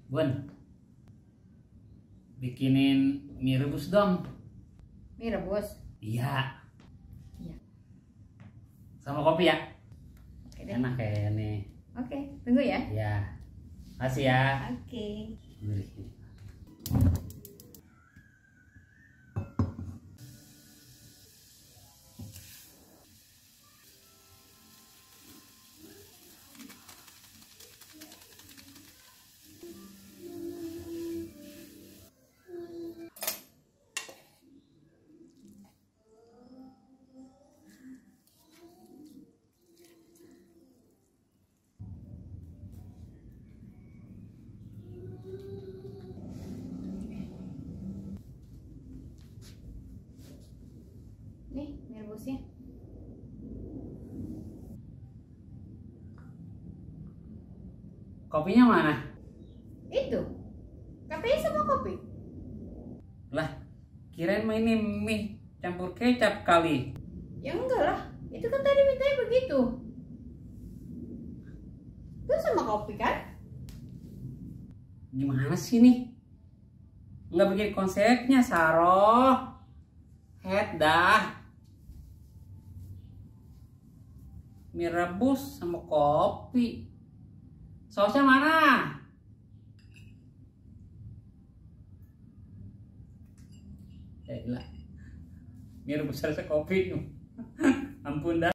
Bun, bikinin mie rebus dong. Mie rebus. Iya. Iya. Sama kopi ya. Oke deh. Enak kayak nih. Oke, tunggu ya. Iya. Makasih ya. Oke. Nih, mie rebusnya. Kopinya mana? Itu. Katanya sama kopi. Lah, kirain mah ini mie campur kecap kali. Ya enggak lah. Itu kan tadi mintanya begitu. Itu sama kopi kan? Gimana sih nih? Nggak begini konsepnya, Saroh. Head dah. Mie rebus sama kopi. Sausnya mana? Ya ilah. Mie rebus sama kopi. Ampun dah.